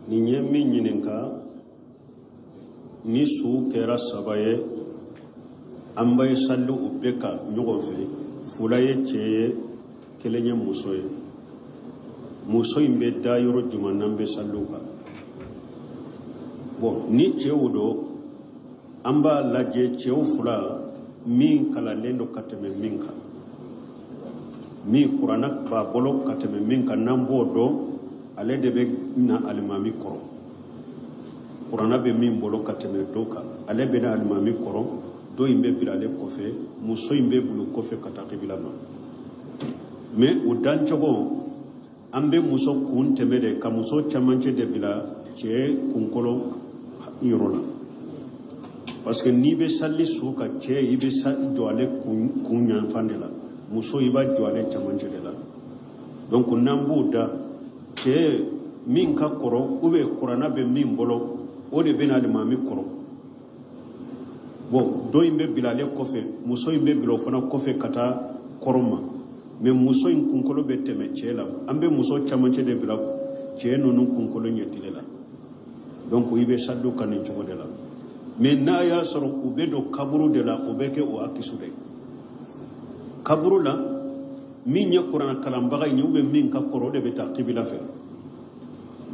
ni ɲɛ min ɲininka ni su kɛra saba ye an bɛ salli u bɛɛ ka ɲɔgɔn fɛ fula ye cɛ ye kelen ye muso ye muso in bɛ da yɔrɔ jumɛn n'an bɛ salli u kan bon ni cɛw don an b'a lajɛ cɛw fila min kalanlen don ka tɛmɛ min kan min kuranna b'a bolo ka tɛmɛ min kan n'an b'o dɔn ale de bɛ na alimami kɔrɔ kuranna bɛ min bolo ka tɛmɛ dɔ kan ale bɛ na alimami kɔrɔ dɔ in bɛ bila ale kɔfɛ muso in bɛ bila kɔfɛ ka taa kibila ma mais o dancogo an bɛ muso kun tɛmɛ de ka muso camancɛ de bila cɛ kunkolo yɔrɔ la parce que n'i bɛ salli su ka cɛ i bɛ jɔ ale kun yanfan de la muso i b'a jɔ ale camancɛ de la donc n'an b'o da cɛ min ka kɔrɔ ou bien kuranna bɛ min bolo o de bɛ na alimami kɔrɔ bon dɔ in bɛ bila ale kɔfɛ muso in bɛ bila o fana kɔfɛ ka taa kɔrɔ ma mais muso in kunkolo bɛ tɛmɛ cɛ la an bɛ muso camancɛ de bila cɛ ninnu kunkolo ɲɛtile la donc i bɛ salliw ka nin cogo de la mais n'a y'a sɔrɔ u bɛ don kaburu de la o bɛ kɛ o akisu de kaburu la min ye kuranna kalanbaga in ye ou bien min ka kɔrɔ o de bɛ taa kibila fɛ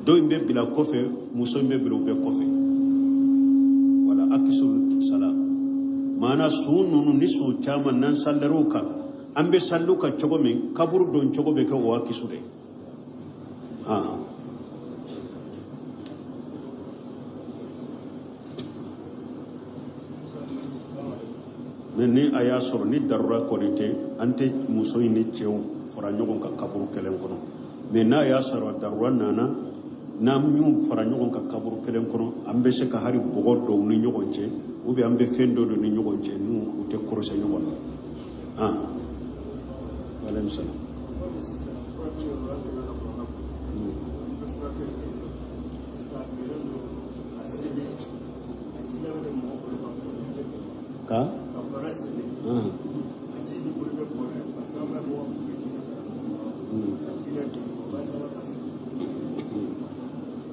dɔ in bɛ bila kɔfɛ muso in bɛ bila u bɛɛ kɔfɛ wala akisu sala maana su ninnu ni su caman n'an sallar'u kan an bɛ salliw kan cogo min kaburu don cogo bɛ kɛ o akisu de mais ni a y'a sɔrɔ ni darura kɔni tɛ an tɛ muso in ni cɛw fara ɲɔgɔn kan kaburu kelen kɔnɔ mais n'a y'a sɔrɔ darura nana n'an y'u fara ɲɔgɔn kan kaburu kelen kɔnɔ an bɛ se ka hari bɔgɔ dɔw ni ɲɔgɔn cɛ ou bien an bɛ fɛn dɔ don ni ɲɔgɔn cɛ n'u u tɛ kɔrɔsɛ ɲɔgɔn na waaleykum salaam ka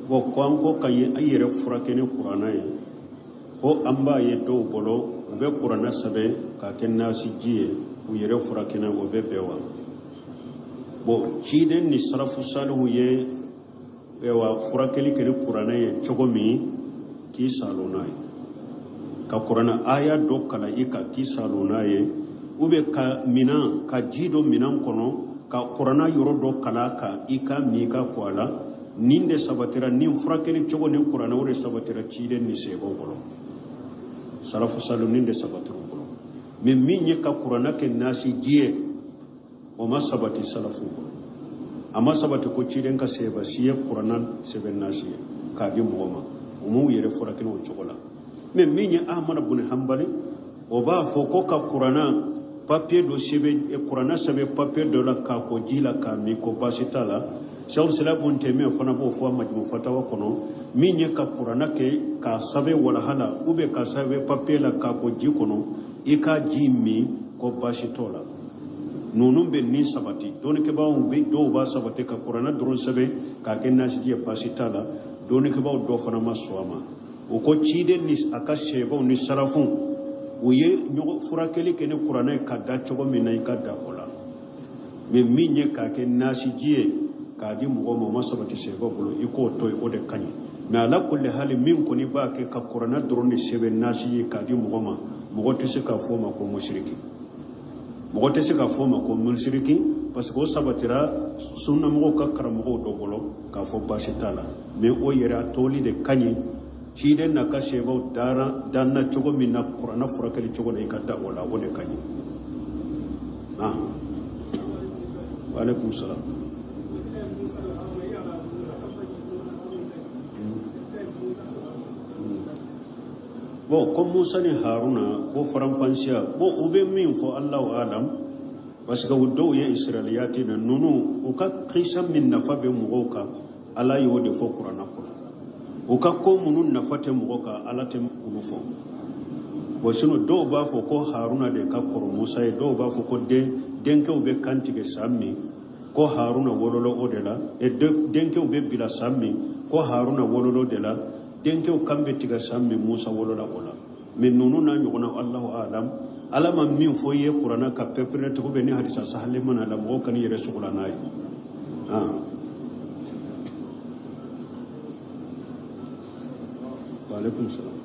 bon ko an ko ka an yɛrɛ furakɛ ni kuranna ye ko an b'a ye dɔw bolo u bɛ kuranna sɛbɛn k'a kɛ nasi ji ye u yɛrɛ furakɛ na o bɛ bɛn wa bon ciden ni sarafu salihu ye wa furakɛli kɛ ni kuranna ye cogo min k'i salo n'a ye ka kuranna aya dɔ kalan i kan k'i salo n'a ye ou bien ka minan ka ji dɔ minan kɔnɔ ka kuranna yɔrɔ dɔ kalan kan i ka min ka ko a la nin de sabatira nin furakɛli cogo ni kuranna o de sabatira ciden ni sɛbɛw bolo sarafu salihu nin de sabatira o bolo mais min ye ka kuranna kɛ nasi ji ye o ma sabati salafu bolo a ma sabati ko ciden ka sɛbɛ si ye kuranna sɛbɛn nasi ye k'a di mɔgɔ ma o m'u yɛrɛ furakɛ o cogo la mais min ye ahmad bin hanbali o b'a fɔ ko ka kuranna papier dɔ sɛbɛn kuranna sɛbɛn papier dɔ la k'a ko ji la k'a min ko baasi t'a la Shawul Islam tɛmɛ fana b'o fɔ majmu fatawa kɔnɔ min ye ka kuranna kɛ k'a sɛbɛn walahala ou bien k'a sɛbɛn papier la k'a ko ji kɔnɔ i ka ji min ko baasi t'o la ninnu bɛ nin sabati dɔnnikɛbaaw bɛ dɔw b'a sabati ka kuranna dɔrɔn sɛbɛn k'a kɛ nasiji ye baasi t'a la dɔnnikɛbaaw dɔ fana ma sɔn a ma o ko ciden ni a ka sɛbɛnw ni sarafu u ye ɲɔgɔn furakɛli kɛ ni kuranna ye ka da cogo min na i ka da o la mais min ye k'a kɛ nasiji ye k'a di mɔgɔ ma o ma sabati sɛbɛn bolo i k'o to yen o de ka ɲi mais ala kulli hali min kɔni b'a kɛ ka kuranna dɔrɔn de sɛbɛn nasi ye k'a di mɔgɔ ma mɔgɔ tɛ se k'a fɔ o ma ko musiriki mɔgɔ tɛ se k'a fɔ o ma ko musiriki parce que o sabatira sunnamɔgɔw ka karamɔgɔw dɔ bolo k'a fɔ baasi t'a la mais o yɛrɛ a tɔli de ka ɲi ciden n'a ka sɛbɛnw danna cogo min na kuranna furakɛli cogo la i ka da o la o de ka ɲi waaleykum salaam bon ko Musa ni Haruna ko faranfasiya bon u bɛ min fɔ Allahu alam parce que u dɔw ye Israeliyati na ninnu u ka kisa min nafa bɛ mɔgɔw kan Ala y'o de fɔ kuranna kɔnɔ u ka ko minnu nafa tɛ mɔgɔ kan Ala tɛ olu fɔ bon sinon dɔw b'a fɔ ko Haruna de ka kɔrɔ Musa ye dɔw b'a fɔ ko denkɛw bɛ kan tigɛ san min ko Haruna wolola o de la denkɛw bɛ bila san min ko haruna wololo de la denkew kambe tiga samme musa wolola bola men nunu na nyogona allahu alam alama min foye qur'ana ka pepre to be ni hadisa sahalle man ala mo kan yere sugula nay wa alaikum salam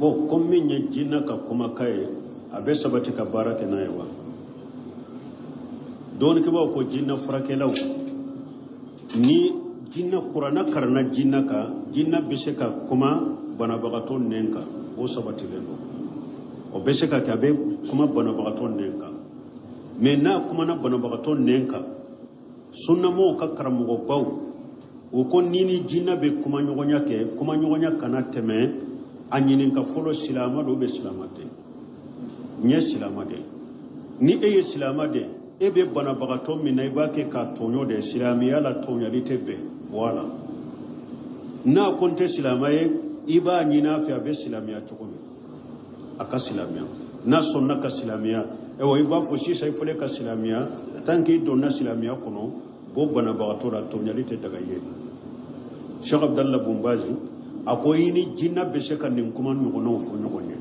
bon comme min ye jinna ka kuma kai abe sabati ka barake na yawa don ke ba ko jinna furake law ni jinna qur'ana karna jinna ka jinna bise ka kuma bana bagato nenka o sabati lendo o bise ka kabe kuma bana bagato nenka me na kuma na bana bagato nenka sunna mo ka karamo baw o ko nini jinna be kuma nyogonya kana teme anyinin ka folo silama do be silamate nye silamade ni eye silamade ebe bana bagato mina ibake ka tonyo de silamiya la tonyo litebe wala na konte silamaye iba nyina fi abe silamiya chukumi aka silamiya na sonna ka silamiya ewo iba fo shi sai fole ka silamiya tanki donna silamiya kono bo bana bagato la tonyo lite daga ye Sheikh Abdallah Bumbazi akoyi ni jinna bese ka nin kuma ɲɔgɔnnaw fɔ ɲɔgɔn ye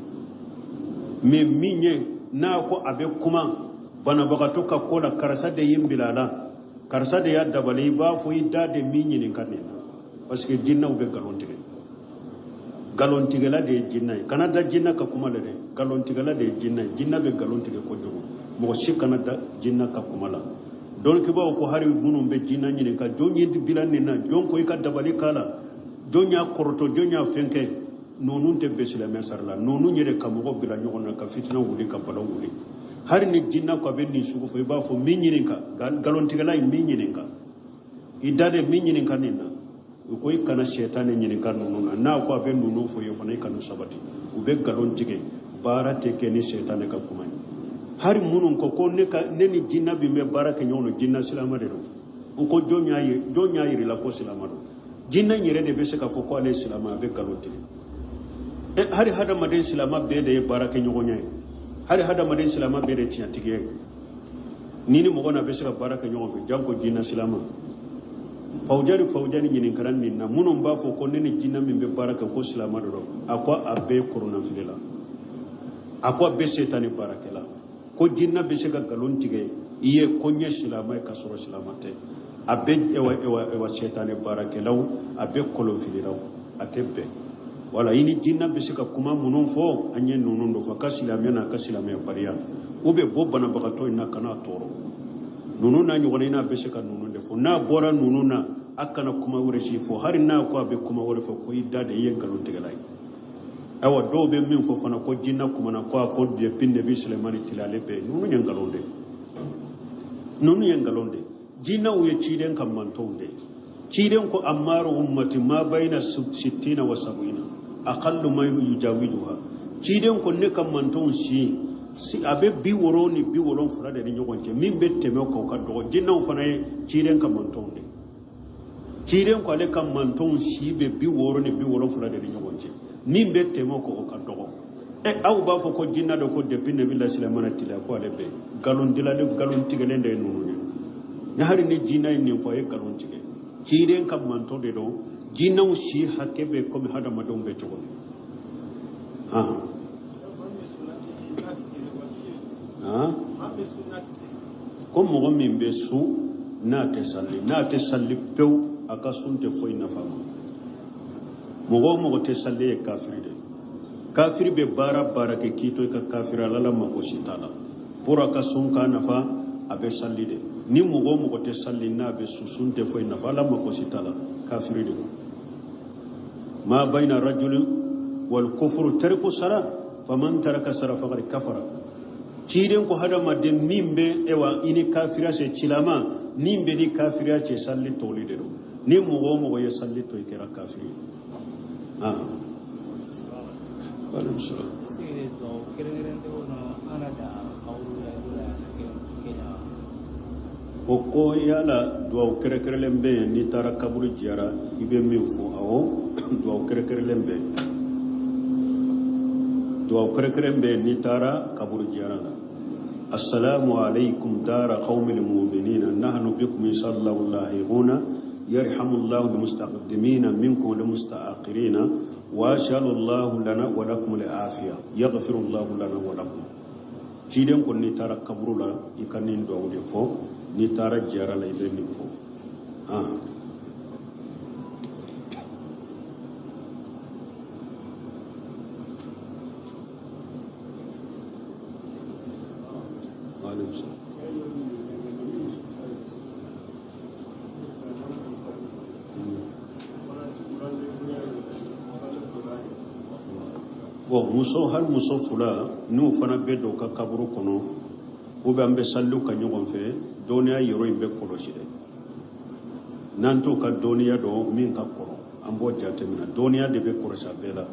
mais min ye n'a ko a bɛ kuma banabagatɔ ka ko la karisa de ye n bilala karisa de y'a dabali i b'a fɔ i da de min ɲininka nin na parce que jinnaw bɛ galon tigɛ galontigɛla de ye jinna ye kana da jinna ka kuma la dɛ galontigɛla de ye jinna ye jinna bɛ galon tigɛ kojugu mɔgɔ si kana da jinna ka kuma la donc kibaw ko hari minnu bɛ jinna ɲininka jɔn ye bila nin na jɔn ko i ka dabali k'a la jonya koroto jonya fenke nonu te besila mesarla nonu nyere ka mogo bila ɲɔgɔn na ka fitina wuli ka bala wuli hari ni jinna ko be ni sugu fo i b'a fɔ min ɲininka galontigɛla ye min ɲininka i da de min ɲininka nin na u ko i kana shetane ɲininka nunu na n'a ko a be nunu fo ye fana i kana sabati u be galon tigɛ baara tɛ kɛ ni shetane ka kuma ye hari minnu ko ne ni jinna bi bɛ baara kɛ ɲɔgɔn na jinna silama de don u ko jɔn y'a yirila ko silama don jinna yɛrɛ de bɛ se ka fɔ ko ale silama a bɛ galon tigɛ hari hadamaden silama bɛɛ de ye baara kɛ ɲɔgɔnya ye hari hadamaden silama bɛɛ de tiɲɛtigi ye ni mɔgɔ na bɛ se ka baara kɛ ɲɔgɔn fɛ janko jinna silama fawjani ɲininkara nin na minnu b'a fɔ ko ne ni jinna min bɛ baara kɛ ko silama de don a ko a bɛɛ koronnafili la a ko a bɛɛ setani baarakɛla ko jinna bɛ se ka galon tigɛ i ye ko ɲɛ silama ye ka sɔrɔ silama tɛ a bɛ ewa setani baarakɛlaw a bɛ kolonfililaw a tɛ bɛn wala i ni jinna bɛ se ka kuma minnu fɔ an ye ninnu dɔ fɔ ka silamɛya n'a ka silamɛya baliya u bɛ bɔ banabagatɔ in na kana tɔɔrɔ ninnu n'a ɲɔgɔnna in n'a bɛ se ka ninnu de fɔ n'a bɔra ninnu na a kana kuma wɛrɛ si fɔ hali n'a ko a bɛ kuma wɛrɛ fɔ ko i da de i ye nkalon tigɛla ye awa dɔw bɛ min fɔ fana ko jinna kumana ko a ko depuis Nabi Sulemani tile ale bɛ ninnu ye nkalon de jinnaw ye ciden kan mantɔw de ciden ko ammaru ummati ma bayna 60 wa 70 aqallu ma yujawiduha ciden ko ne kan mantɔw si abe bi woro ni bi wolon fura de ni ɲɔgɔn cɛ min bɛ tɛmɛ o kan ka dɔgɔ jinnaw fana ye ciden kan mantɔw de ciden ko ale kan mantɔw si bɛ bi woro ni bi wolon fura de ni ɲɔgɔn cɛ min bɛ tɛmɛ o kan ka dɔgɔ aw b'a fɔ ko jinna dɔ ko depuis Nabi Sulemana tile ko ale bɛ galon tigɛlen de ye ninnu ye ne hari ni jinna ye nin fɔ a ye galon tigɛ ciden ka mantɔ de don jinnaw si hakɛ bɛ komi hadamadenw bɛ cogo min ko mɔgɔ min bɛ sun n'a tɛ salli pewu a ka sun tɛ foyi nafa ma mɔgɔ o mɔgɔ tɛ salli ye kafiri de kafiri bɛ baara kɛ k'i to i ka kafiri ala mako si t'a la pour a ka sun k'a nafa a bɛ salli de ni mɔgɔ o mɔgɔ tɛ salli n'a bɛ sun tɛ foyi nafa ala mako si t'a la kafiri de ma bayna rajulin wal kufru tariku sala faman taraka sala faqad kafara ciden ko hadamaden min bɛ ewa ini kafiriya se cilama nin bɛ ni kafiriya cɛ salli tɔli de don ni mɔgɔ o mɔgɔ ye salli to i kɛra kafiri o ko yala duwawu kɛrɛkɛrɛlen bɛ yen n'i taara kaburu jiyara i bɛ min fɔ awɔ duwawu kɛrɛkɛrɛlen bɛ yen duwawu kɛrɛkɛrɛlen bɛ yen n'i taara kaburu jiyara la assalamu alaikum dara qaumil mu'minina nahnu bikum sallallahu lahiquna yarhamullahu almustaqdimina minkum almusta'akhirina wa shallallahu lana wa lakum al-afiya yaghfirullahu lana wa lakum ciden ko ni tara kaburula ikanin do wode fo ni tara jara la ibeni fo muso har muso fula n'u fana bɛ don ka kaburu kɔnɔ ou bien an bɛ saliw ka ɲɔgɔn fɛ dɔnniya yɔrɔ in bɛ kɔlɔsi dɛ n'an t'o ka dɔnniya dɔn min ka kɔrɔ an b'o jateminɛ dɔnniya de bɛ kɔlɔsi a bɛɛ la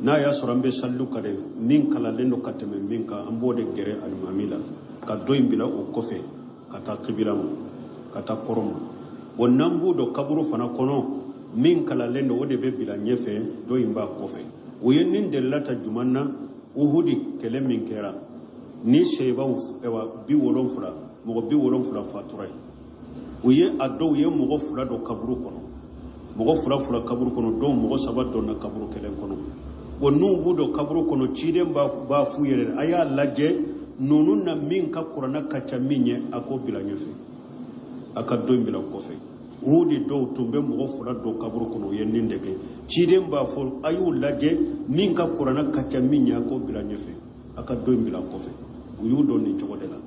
n'a y'a sɔrɔ an bɛ saliw ka dɛ min kalanlen don ka tɛmɛ min kan an b'o de gɛrɛ alimami la ka dɔ in bila o kɔfɛ ka taa kibila ma ka taa kɔrɔ ma wa n'an b'o dɔn kaburu fana kɔnɔ min kalanlen don o de bɛ bila ɲɛfɛ dɔ in b'a kɔfɛ o ye nin delila ta juma na uhudi kɛlɛ min kɛra ni sebaw mɔgɔ 70 fatura ye u ye a dɔw ye mɔgɔ 2 dɔ kaburu kɔnɔ mɔgɔ 2 kaburu kɔnɔ dɔw mɔgɔ 3 dɔnna kaburu kelen kɔnɔ o n'u b'u dɔn kaburu kɔnɔ ciden b'a f'u yɛrɛ a y'a lajɛ ninnu na min ka kuranna ka ca min ye a k'o bila ɲɛfɛ a ka dɔ in bila kɔfɛ u de dɔw tun bɛ mɔgɔ 2 dɔ kaburu kɔnɔ u ye nin de kɛ ciden b'a fɔ a y'u lajɛ min ka kuranna ka ca min ye a k'o bila ɲɛfɛ a ka dɔ in bila kɔfɛ u y'u dɔn nin cogo de la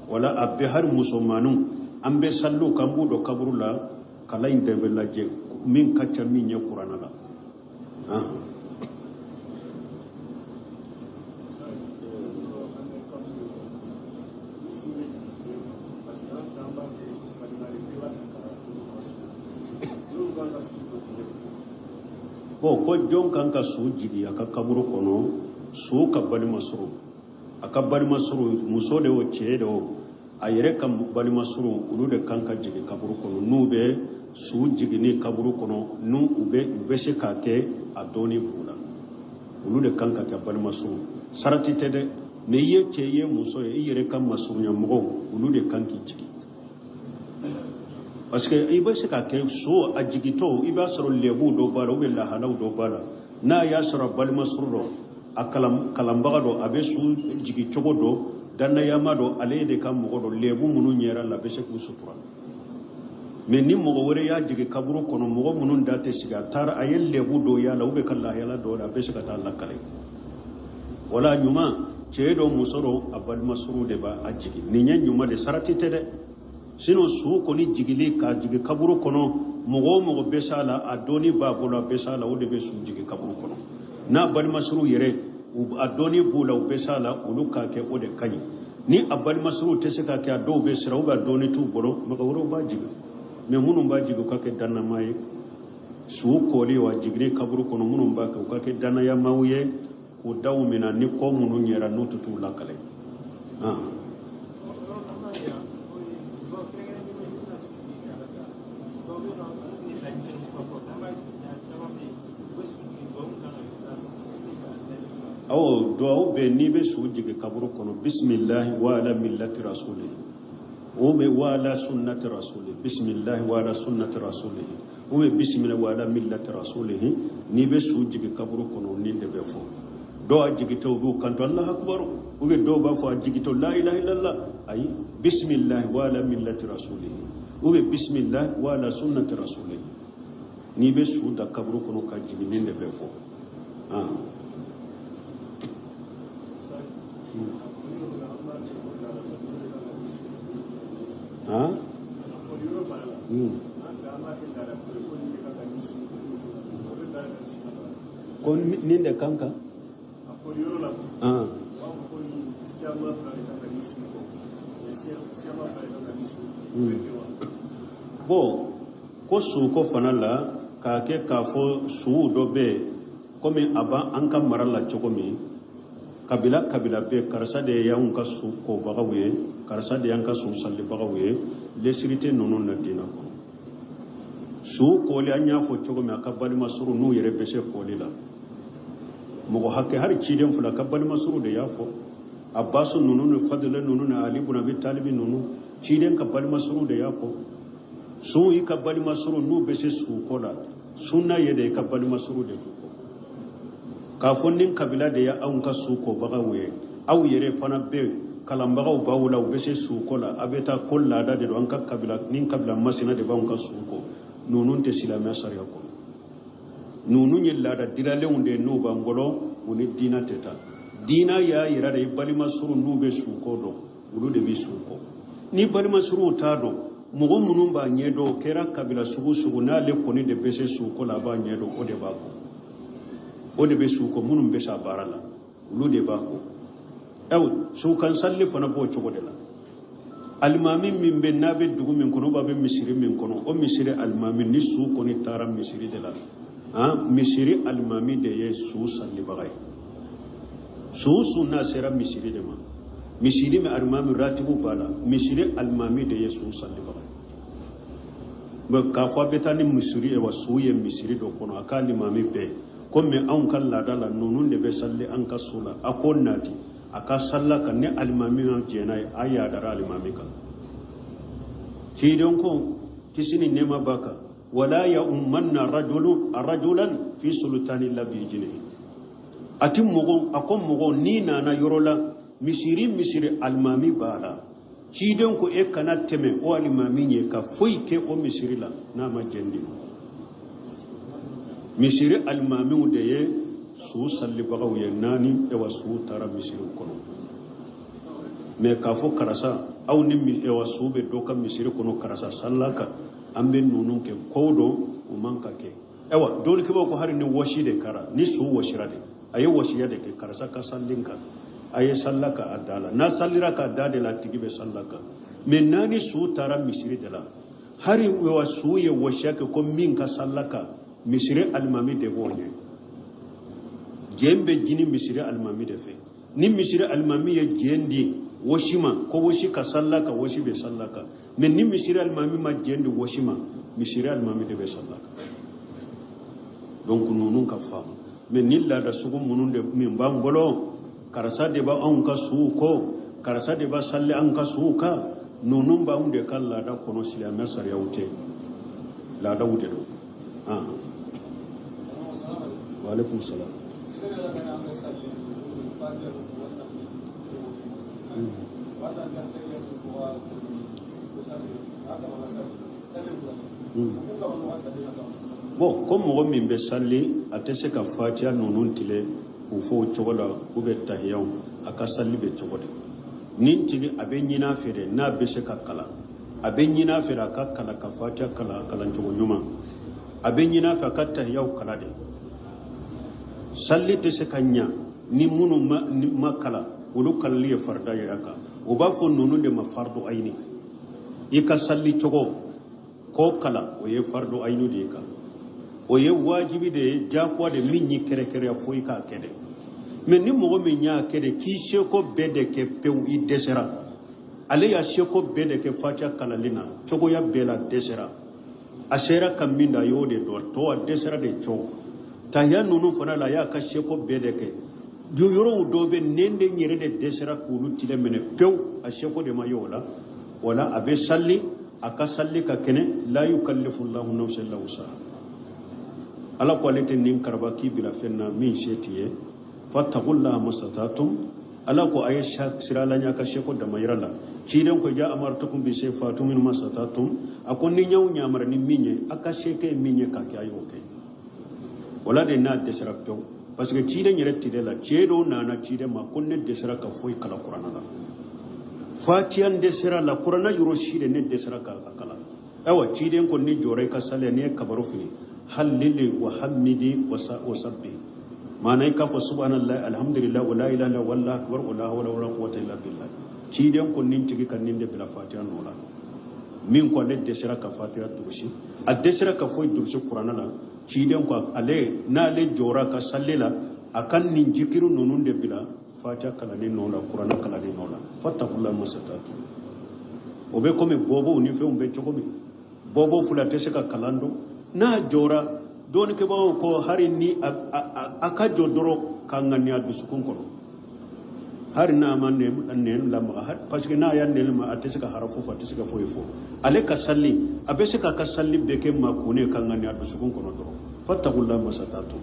wala a bɛɛ hari musomanninw an bɛ saliw kan b'u dɔn kaburu la kala in de bɛ lajɛ min ka ca min ye kuranna la ko jɔn kan ka su jigi a ka kaburu kɔnɔ su ka balima sɔrɔ a ka balima sɔrɔ muso de o cɛ de o a yɛrɛ ka balima sɔrɔ olu de kan ka jigi kaburu kɔnɔ n'u bɛ su jigini kaburu kɔnɔ n'u u bɛ se k'a kɛ a dɔɔni b'u la olu de kan ka kɛ balima sɔrɔ sarati tɛ dɛ mais i ye cɛ i ye muso ye i yɛrɛ ka masurunya mɔgɔw olu de kan k'i jigi parce que i bɛ se ka kɛ so a jigitɔ i b'a sɔrɔ lɛbu dɔ b'a la ou bien lahalaw dɔ b'a la n'a y'a sɔrɔ balima sɔrɔ dɔ a kalanbaga dɔ a bɛ su jigi cogo dɔ dannayama dɔ ale de ka mɔgɔ dɔ lɛbu minnu ɲɛra la a bɛ se k'u sutura mais ni mɔgɔ wɛrɛ y'a jigi kaburu kɔnɔ mɔgɔ minnu da tɛ sigi a taara a ye lɛbu dɔ y'a la ou bien ka lahala dɔ la a bɛ se ka taa lakale wala ɲuman cɛ dɔ muso dɔ a balima sɔrɔ de b'a jigi nin ye ɲuman de sarati tɛ dɛ sinon su kɔni jigili ka jigi kaburu kɔnɔ mɔgɔ o mɔgɔ bɛ s'a la a dɔɔni b'a bolo a bɛ s'a la o de bɛ su jigi kaburu kɔnɔ n'a balimasuru yɛrɛ a dɔɔni b'u la u bɛ s'a la olu k'a kɛ o de ka ɲi ni a balimasuru tɛ se k'a kɛ a dɔw bɛ siran ou bien a dɔɔni t'u bolo mɔgɔ wɛrɛw b'a jigi mais minnu b'a jigi u ka kɛ dannama ye su kɔli wa jigili kaburu kɔnɔ minnu b'a kɛ u ka kɛ dannayamaw ye k'u daw minɛ ni kɔ minnu ɲɛra n'u tɛ t'u lakale awo duwawu bɛ n'i bɛ su jigi kaburu kɔnɔ bisimilahi wa ala millati rasuli o bɛ wa ala sunnati rasuli bisimilahi wa ala sunnati rasuli o bɛ bisimilahi wa ala millati rasuli n'i bɛ su jigi kaburu kɔnɔ nin de bɛ fɔ dɔw a jigitɔ u b'u kanto Allahu akbar ou bien dɔw b'a fɔ a jigitɔ la ilaha illallah ayi bisimilahi wa ala millati rasuli ou bien bisimilahi wa ala sunnati rasuli n'i bɛ su da kaburu kɔnɔ ka jigi nin de bɛ fɔ ko nin de kan kan bon ko su ko fana la k'a kɛ k'a fɔ suw dɔ bɛ komi a b'an ka mara la cogo min kabila bɛ karisa de y'anw ka su kobagaw ye karisa de y'an ka su salibagaw ye lesiri tɛ ninnu na diinɛ kɔnɔ su kɔli an y'a fɔ cogo min a ka balima suru n'u yɛrɛ bɛ se kɔli la mɔgɔ hakɛ hali ciden fila ka balima suru de y'a fɔ Abbasu nunu Fadla nunu na Ali ibn Abi Talib nunu ciden ka bali masuru da yako su yi ka bali masuru nu bese su kola sunna yede ka bali masuru da ko kafonnin kabila da ya an ka su ko baga we aw yere fana be kalambagaw bawula bese su kola abeta kolla da de an ka kabila nin kabila masina de ban ka su ko nunun te silama sariya ko nunun yella da dilale unde no bangolo uni dina teta dina ya yira da bali masuru nu be su ko do ulu de bi su ko ni bali masuru ta do mugo munun ba nyedo kera kabila sugu na le koni de bese su ko la ba nyedo o de ba ko o de be su ko munun be sa barala ulu de ba ko ew su kan salli fana bo cogo de la almami min be nabe dugu min kono ba be misiri min kono o misiri almami ni su ko ni tara misiri de la ha misiri almami de ye su salli bagay su na sera misiri de ma misiri me almami ratibu bala misiri almami de ye su salli bagay ba ka fa betani misiri e wa su ye misiri do kono akali mami be comme an kan ladala nunun de be salli an ka sula akon nati aka sallaka ne almami na jena aya da almami ka shi don ko kisini nema baka wala ya ummanna rajulan fi sultani labi jini atim mugo akon mugo ni na yorola misiri almami bala shi don ko e kana teme o almami ne ka foi ke o misiri la na ma jendi misiri almami de ye su salli bagaw ye nani e wa su tara misiri kono me ka fo karasa aw ni mi e wa su be do kam misiri kono karasa sallaka ambe nunun ke kodo o manka ke e wa dole ke ko hari ni washi de kara ni su washira de ayi washiya de ke karasa ka sallinka ayi sallaka adala na sallira ka dade la tigibe sallaka me nani su tara misiri de la hari wa su ye washiya ke ko min ka sallaka misiri almami de wonye jembe jini misiri almami de fe ni misiri almami ye jendi washima ko washi ka sallaka washi be sallaka men ni misiri almami ma jendi washima misiri almami de be sallaka donc nunun ka fam men ni la da sugu munun de min bangolo karasa de ba an ka su ko karasa de ba salle an ka su ka nunun ba unde kala da kono silama sar yaute la da wude do wa alaikum salam bon comme mogo min be salli ate se ka fatiha nunun tile ku fo cogola ku be tahiyaw aka salli be cogode nin tigi abe nyina fere na be se ka kala abe nyina fere aka kala ka fatiha kala cogo nyuma abe nyina fa ka tahiyaw kala de salli te se kanya ni munu makala ulu kalli ya farda yaka o ba fo nunu de ma fardu aini ika salli cogo ko kala o ye fardu ainu de ka o ye wajibi de jakwa de minni kere fo ika kede men ni mogo min nya kede ki sheko bede ke pew I desera ale ya sheko bede ke fatia kala lina cogo ya bela desera ashera kaminda yode do to a desera de cogo tahya nunu fana la ya ka sheko bede ke du yoro dobe nende nyere de desera kulu tile mene pew a sheko de mayola wala abe salli aka salli ka kene la yukallifu Allahu nafsan illa wusaha ala quality nin karbaki bila fenna min shetiye fattaqullaha masatatum ala ko ay sirala nya ka sheko da mayrala ciiden ko ja amartukum bi sayfatum min masatatum akon ni nyaw nyamar ni minye aka sheke minye ka kayo ke wala de na desera pew parce que ciiden yere tide la ciedo nana ciiden ma konne desera ka foy kala qur'ana la fatiyan desera la qur'ana yuro shide ne desera ka kala awa ciiden ko ni jore ka sale ne kabaru fini halili wa hamidi wa sabbi manai ka fa subhanallahi alhamdulillah wa la ilaha illa wallahu akbar wa la hawla wa la quwwata illa billah ciiden ko nin tigi kan nin de bila fatiyan nola min ko ne desera ka fatiya durshi a desera ka foy durshi qur'ana la ciiden ko ale na le jora ka sallela akan nin jikiru nonun de bila fatiha kala ni nola qur'ana kala ni nola fattaqullaha masatatu obe comme bobo ni fe umbe chokomi bobo fulate se ka kalando na jora don ke bawo ko hari ni aka jodoro kangani adu sukun kono har na ma nen la ma har parce que na ya nen ma atesika harafu fa atesika fo ifo ale ka salli abesika ka salli beke ma kune kan ngani adu sukun kono doro fattaqullaha masatatu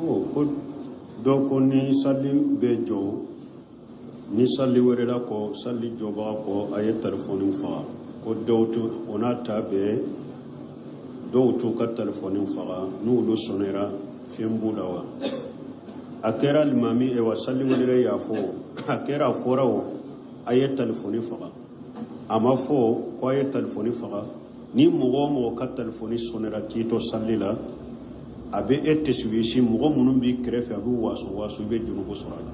ko doko ni salli be jo ni salli were la ko salli jo ba ko ay telephone fa ko dawtu onata be dawtu ka telephone fa nu lo sonera fembu dawa akera limami e wa salli were ya fo akera forawo ay telephone fa ama fo ko ay telephone fa ni mo ka telephone sonera kito salli la abe ette suwishi mogo munun bi krefe abu wasu be junugo sorala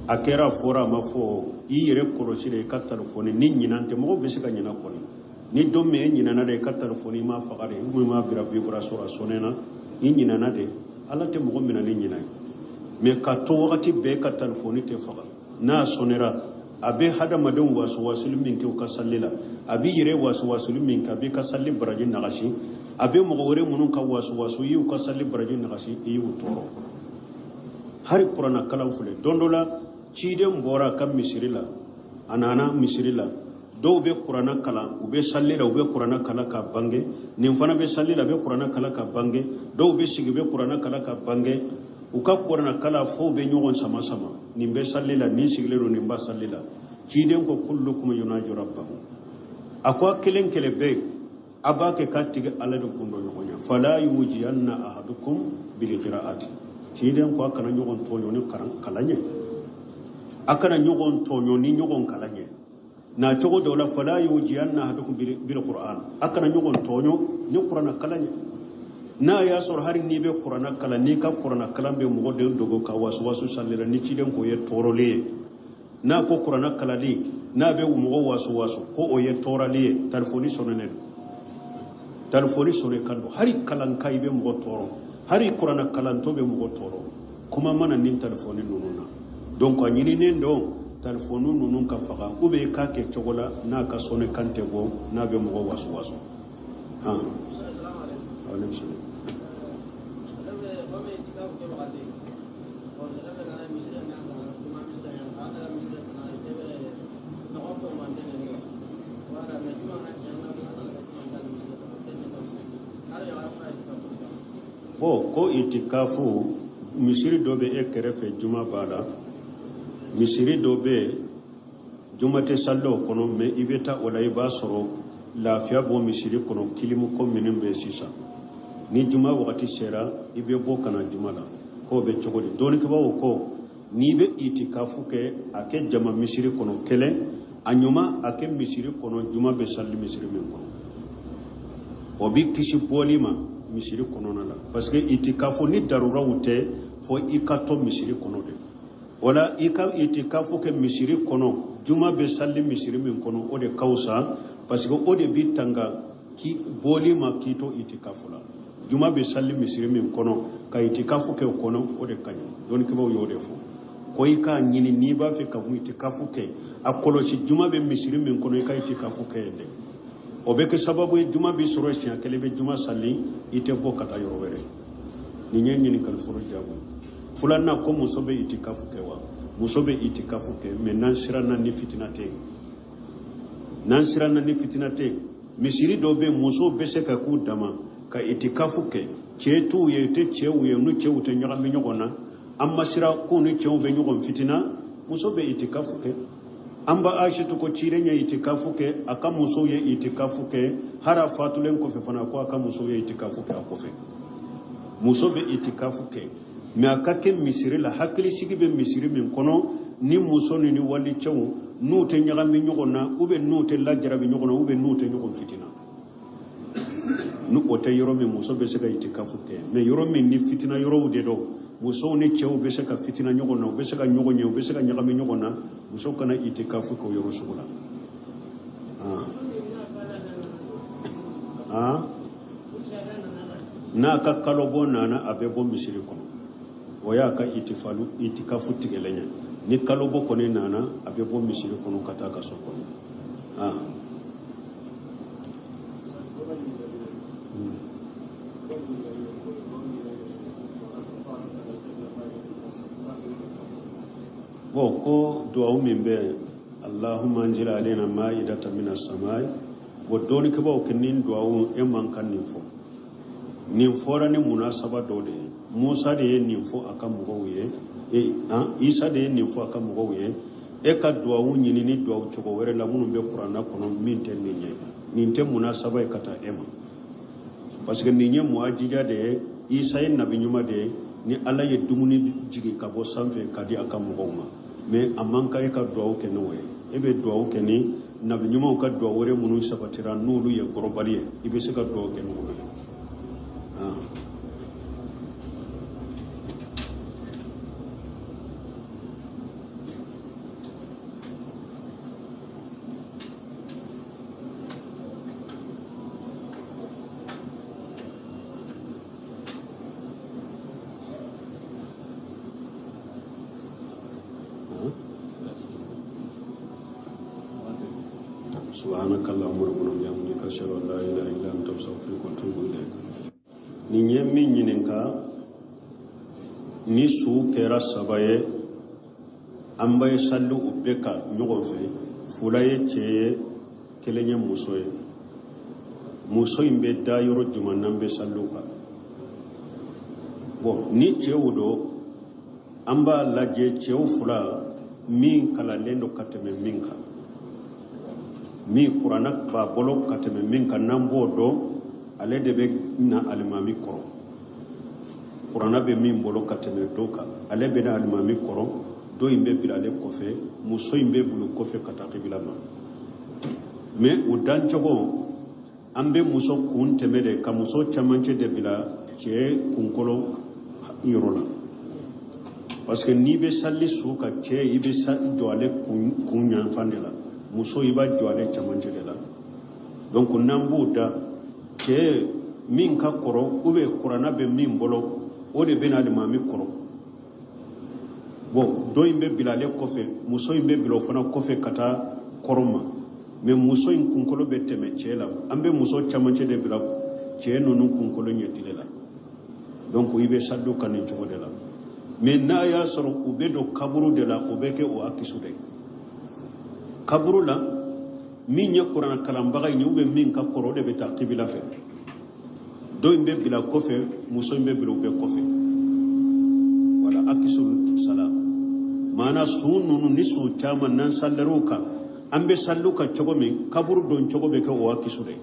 akera fora ma fo i yere korosire ka telefoni ni nyinante mogo be se ka nyina koni ni domme nyina na de ka telefoni ma fagare mu ma bira vibration sonena ni nyina na de ala te mogo mina ni nyina me ka to wakati be ka telefoni te faga na sonera abe hada madon wasu min ke ka sallila abi yere wasu min ka be ka salli barajin nagashi abe mogo wore munun ka wasu yi ka salli barajin nagashi yi toro hari qur'ana kalam fule dondola cide mbora kam misirila anana misirila do be qur'ana kala ube sallila ube qur'ana kala ka bange nim fana be sallila be qur'ana kala ka bange do be sigi be qur'ana kala ka bange uka qur'ana kala fo be nyogon sama nimbe sallila ni sigilero nimba sallila cide ko kullukum yunaju rabbahu akwa kelen kele be abake katige alade kundo nyogonya fala yujiyanna ahadukum bil qiraati cide ko akana nyogon to nyoni kalanye akana nyogon to nyoni nyogon kalanye na cogo dola fala yujiyanna ahadukum bil qur'an akana nyogon to ni qur'ana kalanye na ya sor hari ni be qur'ana kala ni ka qur'ana kala be mo de dogo ka wasu sallira ni ciden ko ye torole na ko qur'ana kala li na be mo wasu ko o ye torale telefoni sonene telefoni sone kando hari kalan kai be mo toro hari qur'ana kalan to be mo toro kuma mana nin telefoni nununa donc a nyini nen do telefonu nunun ka faga ube ka ke cogola na ka sone kante go na be mo wasu ha alaikum ko itikafu misiri dobe e kerefe juma bala misiri dobe jumate sallo kono me ibeta wala iba soro lafiya bo misiri kono kilimu ko minin be sisa ni juma wakati sera ibe bo kana juma la ko be chogodi doni ke bawo ko ni be itikafu ke ake jama misiri kono kele anyuma ake misiri kono juma be salli misiri men kono obi kishi polima misiri kono la parce que itikafu ni darura wute fo ikato misiri kono de wala itikafu ke misiri kono juma be salli misiri men kono o de kausa parce que o de bitanga ki bolima kito itikafu la juma be salli misiri men kono ka itikafu ke kono o de kanyo don ke bawo yode fo ko ika nyini ni ba fe ka mu itikafu ke akolochi juma be misiri men kono ka itikafu ke de obe ke sababu juma bi soro sia kele be juma salli ite bo kata yoro were ni nyen ni kal furu jabu fulanna ko musobe itikafu ke wa musobe itikafu ke menan sirana ni fitinate nan sirana ni fitinate misiri dobe muso be se ka ku dama ka itikafu ke chetu yete chewu ye nu chewu te nyaga mi nyogona amma sira ko ni chewu be nyogon fitina musobe itikafu ke amba aishatu ko cirenya itikafu ke aka muso ye itikafu ke hara fatulen ko fe fana ko aka muso ye itikafu ke akofe muso be itikafu ke me aka ke misiri la hakili sigi be misiri min kono ni muso ni wali chewu nu te nyaga mi nyogona ube nu te la jarabi nyogona ube nu te nyogon fitina nu o te yoro mi muso be se ka itikafu ke me yoro mi ni fitina yoro de do muso ni chewu be se ka fitina nyogona be se ka nyogonye be se ka nyaga mi nyogona muso kana itikafu ko yoro sugula na ka kalobo nana abe bo misiri kono oya ka itikafu tigelenya ni kalobo kono nana abe bo misiri kono kata ka so kono ko du'a min be Allahumma anzil alaina ma'idatan minas samai wo doni ke bo kinin du'a e man kan ninfo ninfora ni munasaba dole Musa de ninfo aka mugo ye Isa de ninfo aka mugo ye e ka du'a nyini ni du'a chogo were la munum be Qur'ana kono min ten ni nye nin te munasaba e kata ema parce que ni nye muajija de Isa ye nabi nyuma de ni ala ye dumuni jigi ka bo sanfe kadi aka mugo ma mais amanka e ka du'a ke no e be du'a ke ni nabi nyuma ka du'a wore munu sabatira nulu ye gorobali e be se ka du'a ke no سبحانك اللهم ربنا وبحمدك اشهد ان لا اله الا انت استغفرك واتوب اليك ni nyemmi nyininka ni su kera sabaye ambaye sallu ubeka nyogo fe fulaye cheye kelenye musoye musoy mbe dayoro jumannan be salluka bon ni chewudo amba laje chewu fula min kala lendo kateme minka mi Qur'ana ba bolo kateme min kan nambo do ale de be na alimami koro Qur'ana be min bolo kateme doka ale be na alimami koro do imbe bilale kofe muso imbe bulu kofe kata qibla ma me udan chogo ambe muso kun temede ka muso chamanche de bila che kunkolo irola parce que ni be salli suka che ibe sa joale kunya fandela muso iba joale chamanche de la donc nambuda ke min ka koro ube Qur'ana be min bolo o de bena limami koro bon do imbe bilale kofe muso imbe bilo fana kofe kata koroma mais muso in kunkolo be teme chela ambe muso chamanche de bila che nonu kunkolo nyetile la donc ibe saddu kanin chogo de la mais na ya soro ube do kaburu de la ube ke o akisude kaburu la min ye Qur'ana kalambaga ni ube min ka koro de be ta qibla fe do imbe bila kofe muso imbe bila ube kofe wala akisul sala mana sununu ni su chama nan sallaruka ambe salluka chogo min kaburu don chogo be ke o akisude